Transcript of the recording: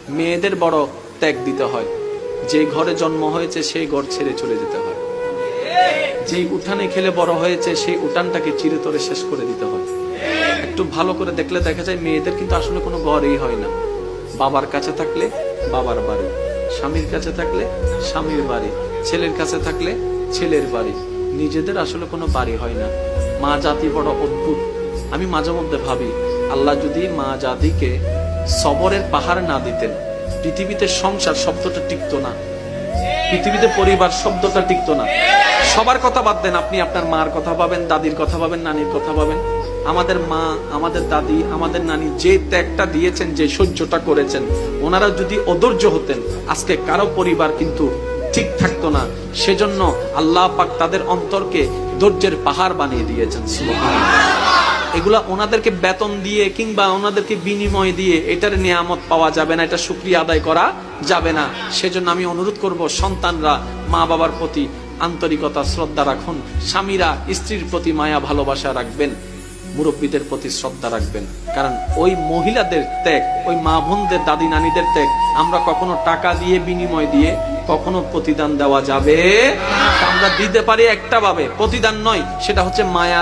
মেয়েদের বড় ত্যাগ দিতে হয়। যে ঘরে জন্ম হয়েছে সেই ঘর ছেড়ে চলে যেতে হয়। যেই উঠানে খেলে বড় হয়েছে সেই উঠানটাকে চিরতরে শেষ করে দিতে হয়। একটু ভালো করে দেখলে দেখা যায় মেয়েদের কিন্তু আসলে কোনো ঘরই হয় না। বাবার কাছে থাকলে বাবার বাড়ি, স্বামীর কাছে থাকলে স্বামীর বাড়ি, ছেলের কাছে থাকলে ছেলের বাড়ি, নিজেদের আসলে কোনো বাড়ি হয় না। মা জাতি বড় অদ্ভুত। আমি মাঝে মধ্যে ভাবি, আল্লাহ যদি মা জাতিকে সবরের পাহাড় না দিতেন, পৃথিবীতে সংসার শব্দটা টিকতো না, পৃথিবীতে পরিবার শব্দটা টিকতো না। সবার কথা বাদ দেন, আপনি আপনার মার কথা পাবেন, দাদির কথা পাবেন, নানির কথা পাবেন। আমাদের মা, আমাদের দাদি, আমাদের নানি যে ত্যাগটা দিয়েছেন, যে সহ্যটা করেছেন, ওনারা যদি অধৈর্য হতেন আজকে কারো পরিবার কিন্তু ঠিক থাকতো না। সেজন্য আল্লাহ পাক তাদের অন্তরকে ধৈর্যের পাহাড় বানিয়ে দিয়েছেন। সুবহানাল্লাহ। এগুলা ওনাদেরকে বেতন দিয়ে কিংবা ওনাদেরকে বিনিময় দিয়ে এটার নিয়ামত পাওয়া যাবে না, এটা শুকরিয়া আদায় করা যাবে না। সেজন্য আমি অনুরোধ করব, সন্তানরা মা বাবার প্রতি আন্তরিকতা শ্রদ্ধা রাখুন, স্বামীরা স্ত্রীর প্রতি মায়া ভালোবাসা রাখবেন, মুরব্বীদের প্রতি শ্রদ্ধা রাখবেন। কারণ ওই মহিলাদের ত্যাগ, ওই মা বোনদের, দাদি নানিদের ত্যাগ আমরা কখনো টাকা দিয়ে বিনিময় দিয়ে কখনো প্রতিদান দেওয়া যাবে। আমরা দিতে পারি একটা ভাবে, প্রতিদান নয়, সেটা হচ্ছে মায়া।